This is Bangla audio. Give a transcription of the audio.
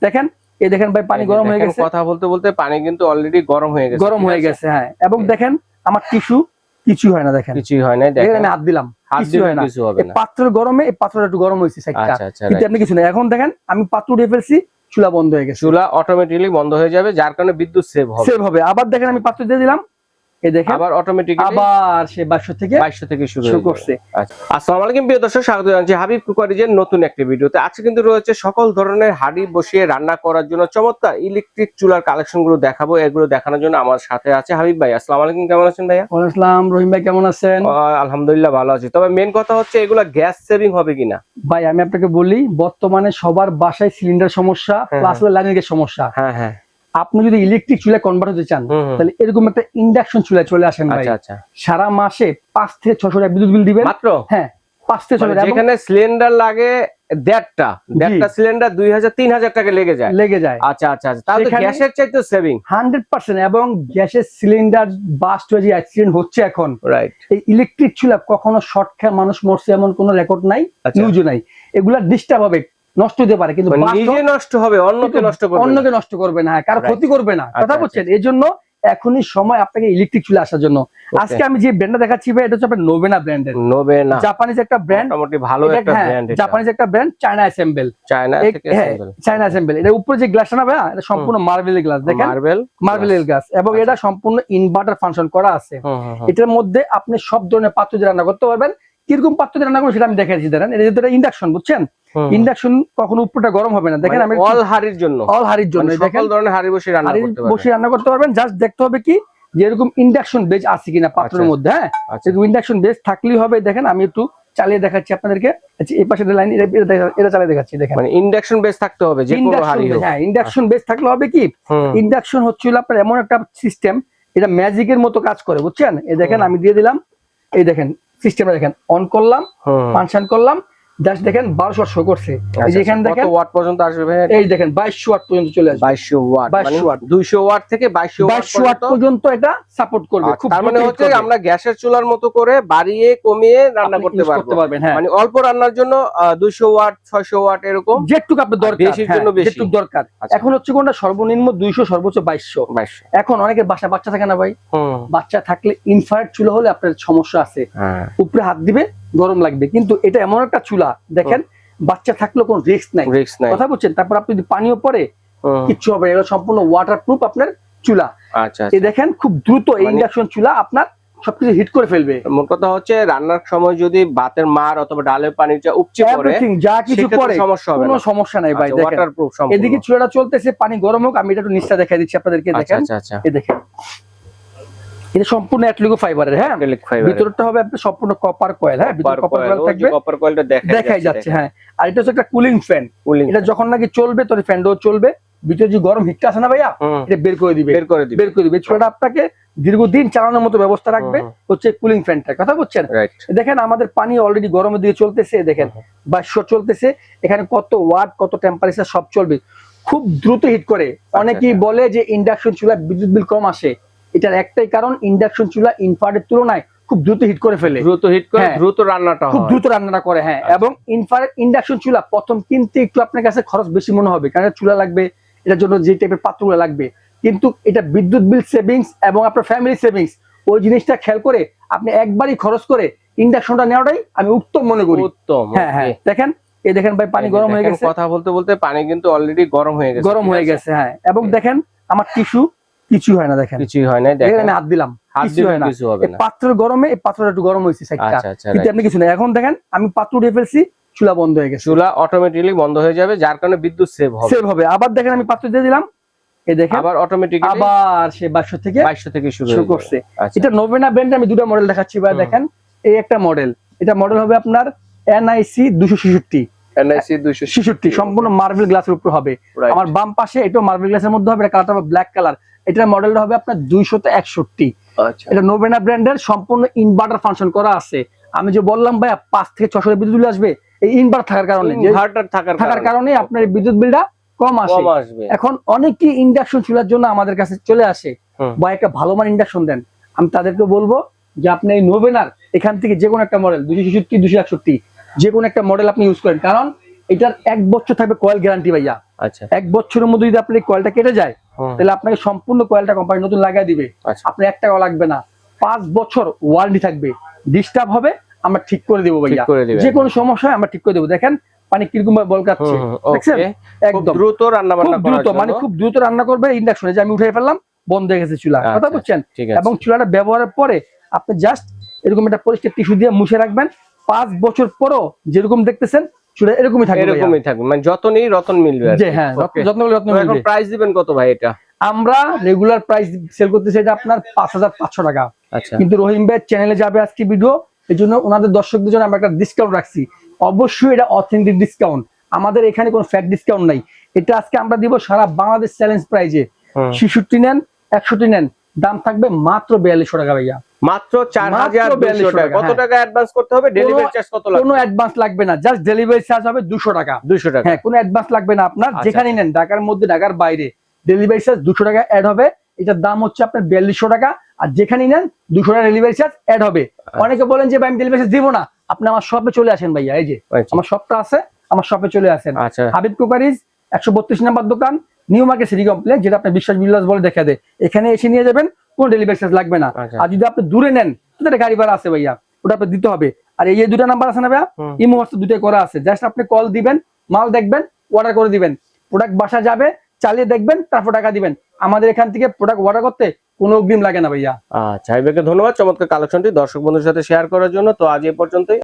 দেখেন এই দেখেন ভাই পানি গরম হয়ে গেছে। কথা বলতে বলতে পানি কিন্তু অলরেডি গরম হয়ে গেছে। হ্যাঁ, এবং দেখেন আমার টিস্যু কিছু হয় না, দেখেন কিছুই হয় না। দেখেন আমি হাত দিলাম, কিছু হয় না। এই পাত্রের গরমে এই পাত্রটা একটু গরম হয়েছে সাইডটা, কিন্তু আপনি কিছু না। এখন দেখেন আমি পাত্র উঠিয়ে ফেলছি, চুলা বন্ধ হয়ে গেছে। চুলা অটোমেটিক্যালি বন্ধ হয়ে যাবে, যার কারণে বিদ্যুৎ সেভ হবে। আবার দেখেন আমি পাত্র দিয়ে দিলাম, এই দেখেন আবার অটোমেটিক্যালি আবার সে 2200 থেকে শুরু করছে। আসসালামু আলাইকুম প্রিয় দর্শক, স্বাগত জানাচ্ছি হাবিব কুকারিজের নতুন একটি ভিডিওতে। আজকে কিন্তু রয়েছে সকল ধরনের হাঁড়ি বসিয়ে রান্না করার জন্য চমৎকার ইলেকট্রিক চুলার কালেকশন গুলো দেখাবো। এগুলো দেখানোর জন্য আমার সাথে আছে হাবিব ভাই। আসসালামু আলাইকুম, কেমন আছেন ভাইয়া? ওয়ালাইকুম আসসালাম, রহিম ভাই কেমন আছেন? আলহামদুলিল্লাহ ভালো আছি। তবে মেন কথা হচ্ছে এগুলা গ্যাস সেভিং হবে কিনা। ভাই আমি আপনাকে বলি, বর্তমানে সবার বাসায় সিলিন্ডার সমস্যা, প্লাস লাইনের সমস্যা। হ্যাঁ, আপনি যদি ইলেকট্রিক চুলায় কনভার্ট হতে চান, তাহলে এরকম একটা ইন্ডাকশন চুলায় চলে আসেন ভাই। সারা মাসে 5 থেকে 600 টাকা বিদ্যুৎ বিল দিবেন মাত্র। হ্যাঁ, 5 থেকে 600 টাকা। যেখানে সিলিন্ডার লাগে দেড়টা সিলিন্ডার 2000-3000 টাকা লেগে যায়। আচ্ছা, তাহলে গ্যাসের চাইতে সেভিং 100%। এবং গ্যাসের সিলিন্ডার বাস্ট হয়ে যে অ্যাক্সিডেন্ট হচ্ছে এখন, রাইট, এই ইলেকট্রিক চুলা কখনো শর্ট খেয়ে মানুষ মরছে এমন কোনো রেকর্ড নাই, নিউজও নাই। এগুলা ডিস্টার্ব হবে, নষ্ট হতে পারে, কিন্তু নিজে নষ্ট হবে, অন্যকে নষ্ট করবে না, কারো ক্ষতি করবে না। কথা বলছেন? এই জন্য এখনই সময় আপনাকে ইলেকট্রিক চুলা আসার জন্য। আজকে আমি যে ব্র্যান্ডটা দেখাচ্ছি ভাই, এটা হচ্ছে আপনার নোবেনা ব্র্যান্ডের। নোবেনা জাপানিজ একটা ব্র্যান্ড, মোটামুটি ভালো একটা ব্র্যান্ড। জাপানিজ একটা brand, China assemble. China assemble. এটা উপরে যে গ্লাসটা না ভাই, এটা সম্পূর্ণ মার্বেল গ্লাস। দেখেন মার্বেল গ্লাস, এবং এটা সম্পূর্ণ ইনভার্টার ফাংশন করা আছে। এটার মধ্যে আপনি সব ধরনের পাত্র দিয়ে রান্না করতে পারবেন। কিরকম পাত্র দিয়ে রান্না করবেন সেটা আমি দেখাচ্ছি। দেখেন এটা ইন্ডাকশন, বুঝছেন? ইন্ডাকশন কখনো উপরটা গরম হবে না। দেখেন আমি অল হাড়ির জন্য সকল ধরনের হাড়ি বসিয়ে রান্না করতে পারবেন। জাস্ট দেখতে হবে কি যে এরকম ইন্ডাকশন বেজ আছে কিনা পাত্রের মধ্যে। হ্যাঁ, এরকম ইন্ডাকশন বেজ থাকলেই হবে। দেখেন আমি একটু চালিয়ে দেখাচ্ছি আপনাদেরকে। আচ্ছা, এই পাশে লাইন এটা চালিয়ে দেখাচ্ছি। দেখেন মানে ইন্ডাকশন বেজ থাকতে হবে যে কোনো হাড়ি হোক। হ্যাঁ, ইন্ডাকশন বেজ থাকলে হবে কি, ইন্ডাকশন হচ্ছে আপনার এমন একটা সিস্টেম, এটা ম্যাজিকের মতো কাজ করে, বুঝছেন? এই দেখেন আমি দিয়ে দিলাম, এই দেখেন সিস্টেমটা দেখেন, অন করলাম, ফাংশন করলাম, জাস্ট দেখেন 1200 ওয়াট শো করছে। এই যে এখানে দেখেন কত ওয়াট পর্যন্ত আসবে ভাই? এই দেখেন 2200 ওয়াট পর্যন্ত চলে আসবে। 2200 ওয়াট, মানে 200 ওয়াট থেকে 2200 ওয়াট পর্যন্ত এটা সাপোর্ট করবে। খুব তার মানে হচ্ছে আমরা গ্যাসের চুলার মতো করে বাড়িয়ে কমিয়ে রান্না করতে পারবেন। মানে অল্প রান্নার জন্য 200 ওয়াট 600 ওয়াট এরকম যেটুকু আপনার দরকার, বেশির জন্য যেটুকু দরকার। এখন হচ্ছে কোনটা সর্বনিম্ন 200, সর্বোচ্চ 2200। এখন অনেকের বাচ্চা থাকে না ভাই, বাচ্চা থাকলে ইনফ্রারেড চুলা হলে আপনার সমস্যা আছে, উপরে হাত দিবে গরম লাগবে। কিন্তু এটা এমন একটা চুলা, দেখেন বাচ্চা থাকলেও কোনো রিস্ক নাই, কথা বলছেন? তারপর আপনি যদি পানিও পরে কিচ্ছু হবে না, এটা সম্পূর্ণ ওয়াটারপ্রুফ আপনার চুলা। এই দেখেন খুব দ্রুত এই ইন্ডাকশন চুলা আপনার সবকিছু হিট করে ফেলবে। মোট কথা হচ্ছে রান্নার সময় যদি ভাতের মার অথবা ডালের পানিটা উপচে পড়ে, যা কিছু পড়ে কোনো সমস্যা নাই ভাই। দেখেন এদিকে চুলাটা চলতেছে, পানি গরম হোক, আমি এটা একটু নিচটা দেখাই দিচ্ছি আপনাদেরকে। দেখেন এই দেখেন এটা সম্পূর্ণ অ্যাক্রিলিক ফাইবারের। হ্যাঁ, ভিতরটা হবে আপনার সম্পূর্ণ কপার কয়েল। হ্যাঁ, ভিতরে কপার কয়েল থাকবে, কপার কয়েলটা দেখাই যাচ্ছে। হ্যাঁ, আর এটা হচ্ছে একটা কুলিং ফ্যান। এটা যখন নাকি চলবে তোর ফ্যানটাও চলবে, ভিতরে যে গরম হিটটা আছে না ভাইয়া, এটা বের করে দিবে। চুলাটা আপনাকে দীর্ঘদিন চালানোর মতো ব্যবস্থা রাখবে হচ্ছে কুলিং ফ্যানটা। কথা বলছেন? দেখেন আমাদের পানি অলরেডি গরমের দিকে চলতেছে, দেখেন 2200 চলতেছে। এখানে কত ওয়াট কত টেম্পারেচার সব চলবে, খুব দ্রুত হিট করে। অনেকেই বলে যে ইন্ডাকশন চুলা বিদ্যুৎ বিল কম আসে, এটার একটাই কারণ ইন্ডাকশন চুলা ইনফ্রারেড তুলনায় খুব দ্রুত হিট করে ফেলে, দ্রুত রান্নাটা করে। হ্যাঁ, এবং ইনফ্রারেড ইন্ডাকশন চুলা প্রথম কিনতে একটু আপনার কাছে খরচ বেশি মনে হবে, কারণ চুলা লাগবে, এটার জন্য যে টাইপের পাত্রগুলো লাগবে। কিন্তু এটা বিদ্যুৎ বিল সেভিংস এবং আপনার ফ্যামিলি সেভিংস, ওই জিনিসটা খেয়াল করে আপনি একবারই খরচ করে ইন্ডাকশনটা নেওয়াটাই আমি উত্তম মনে করি। হ্যাঁ, দেখেন এই দেখেন ভাই পানি গরম হয়ে গেছে। কথা বলতে বলতে পানি কিন্তু অলরেডি গরম হয়ে গেছে। হ্যাঁ, এবং দেখেন আমার টিস্যু কিছু হয় না, দেখেন কিছুই হয় না। দেখেন আমি হাত দিলাম, কিছু হয় না। পাত্রের গরমে এই পাত্রটা একটু গরম হয়েছে সাইডটা, কিন্তু আপনি কিছু না। এখন দেখেন আমি পাত্র উঠিয়ে ফেলছি, চুলা বন্ধ হয়ে গেছে। চুলা অটোমেটিক্যালি বন্ধ হয়ে যাবে, যার কারণে বিদ্যুৎ সেভ হবে। আবার দেখেন আমি পাত্র দিয়ে দিলাম, এই দেখেন আবার অটোমেটিক্যালি আবার সে 2200 থেকে শুরু করছে। এটা নোবেনা ব্র্যান্ডে আমি দুটো মডেল দেখাচ্ছি ভাই। দেখেন এই একটা মডেল, এটা মডেল হবে আপনার NIC 266 সম্পূর্ণ মার্বেল গ্লাসের উপর হবে। আমার বাম পাশে এটাও মার্বেল গ্লাসের মধ্যে হবে, এটা কালারটা হবে ব্ল্যাক কালার। এটার মডেলটা হবে আপনার 261। এটা নোবেনা ব্র্যান্ডের, সম্পূর্ণ ইনভার্টার ফাংশন করা আছে। আমি যে বললাম ভাই 5 থেকে 600 বিদ্যুৎ বিল আসবে, এই ইনভার্টার থাকার কারণে আপনার বিদ্যুৎ বিলটা কম আসবে। এখন অনেকেই ইন্ডাকশন চুলার জন্য আমাদের কাছে চলে আসে, বা একটা ভালো মান ইন্ডাকশন দেন। আমি তাদেরকে বলবো যে আপনি এই নোবেনার এখান থেকে যে কোনো একটা মডেল 266 261 যে কোনো একটা মডেল আপনি ইউজ করেন, কারণ এটার 1 বছর থাকবে কয়েল গ্যারান্টি ভাইয়া। আচ্ছা 1 বছরের মধ্যে যদি আপনার এই কয়েলটা কেটে যায় তাহলে আপনাকে সম্পূর্ণ কয়েলটা কোম্পানি নতুন লাগাই দিবে। আচ্ছা। আপনার 1 টাকাও লাগবে না, 5 বছর ওয়ারেন্টি থাকবে। ডিস্টার্ব হবে আমরা ঠিক করে দেবো ভাইয়া, যে কোনো সমস্যা আমরা ঠিক করে দেবো। দেখেন পানি কিরকম ভাবে বলকাচ্ছে, দেখছেন একদম দ্রুত রান্না বান্না করার জন্য, মানে খুব দ্রুত রান্না করবে। ইন্ডাকশনে যে আমি উঠে ফেললাম, বন্ধ হয়ে গেছে চুলা, কথা বুঝছেন। এবং চুলাটা ব্যবহারের পরে আপনি জাস্ট এরকম একটা পরিষ্কার টিস্যু দিয়ে মুছে রাখবেন। 5 বছর পরও যেরকম দেখতেছেন চুলা এরকমই থাকবে, মানে যত্নই রতন মিলবে। হ্যাঁ, যত্ন মিলবে। এখন প্রাইস দিবেন কত ভাই এটা? আমরা রেগুলার প্রাইস সেল করতেছি এটা আপনার 5500 টাকা। আচ্ছা, কিন্তু রহিম ভাই চ্যানেলে যাবে আজকে ভিডিও, এই জন্য ওনাদের দর্শকদের জন্য আমরা একটা ডিসকাউন্ট রাখছি। অবশ্যই এটা অথেন্টিক ডিসকাউন্ট, আমাদের এখানে কোনো ফ্যাক ডিসকাউন্ট নাই। এটা আজকে আমরা দিব সারা বাংলাদেশ চ্যালেঞ্জ প্রাইজে। 66 নেন, 61 নেন, দাম থাকবে মাত্র 4200 টাকা ভাইয়া। মাত্র 4200 টাকা। কত টাকা অ্যাডভান্স করতে হবে? ডেলিভারি চার্জ কত লাগবে? কোনো অ্যাডভান্স লাগবে না, জাস্ট ডেলিভারি চার্জ হবে 200 টাকা। 200 টাকা, হ্যাঁ, কোনো অ্যাডভান্স লাগবে না আপনার। যেখানে নেন, ঢাকার মধ্যে ঢাকার বাইরে, ডেলিভারি চার্জ 200 টাকা অ্যাড হবে। এটার দাম হচ্ছে আপনার 4200 টাকা। আর যেখানে নেন 200 টাকা ডেলিভারি চার্জ অ্যাড হবে। অনেকে বলেন যে ভাই আমি ডেলিভারি চার্জ দিব না, আপনি আমার শপে চলে আসেন ভাইয়া, এই যে আমার শপটা আছে, আমার শপে চলে আসেন। হাবিব কুকারিজ 132 নাম্বার দোকান, নিউ মার্কেট সিটি কমপ্লেক্স, যেটা আপনি বিশ্বাস বিল্লাস বলে দেখা দেয়। এখানে এসে নিয়ে যাবেন, কোনো ডেলিভারি চার্জ লাগবে না। আর যদি আপনি দূরে নেন তাহলে গাড়ি ভাড়া আছে ভাইয়া, ওটা আপনি দিতে হবে। আর এই যে 2টা নাম্বার আছে না ভাইয়া, ইমো হোয়াটসঅ্যাপ দুটোই করা আছে। জাস্ট আপনি কল দিবেন, মাল দেখবেন, অর্ডার করে দিবেন, প্রোডাক্ট বাসা যাবে, চালিয়ে দেখবেন, তারপর টাকা দিবেন। আমাদের এখান থেকে প্রোডাক্ট অর্ডার করতে কোনো অগ্রিম লাগে না ভাইয়া। আচ্ছা, ভাইকে ধন্যবাদ চমৎকার কালেকশনটি দর্শক বন্ধুদের সাথে শেয়ার করার জন্য। তো আজ এই পর্যন্তই।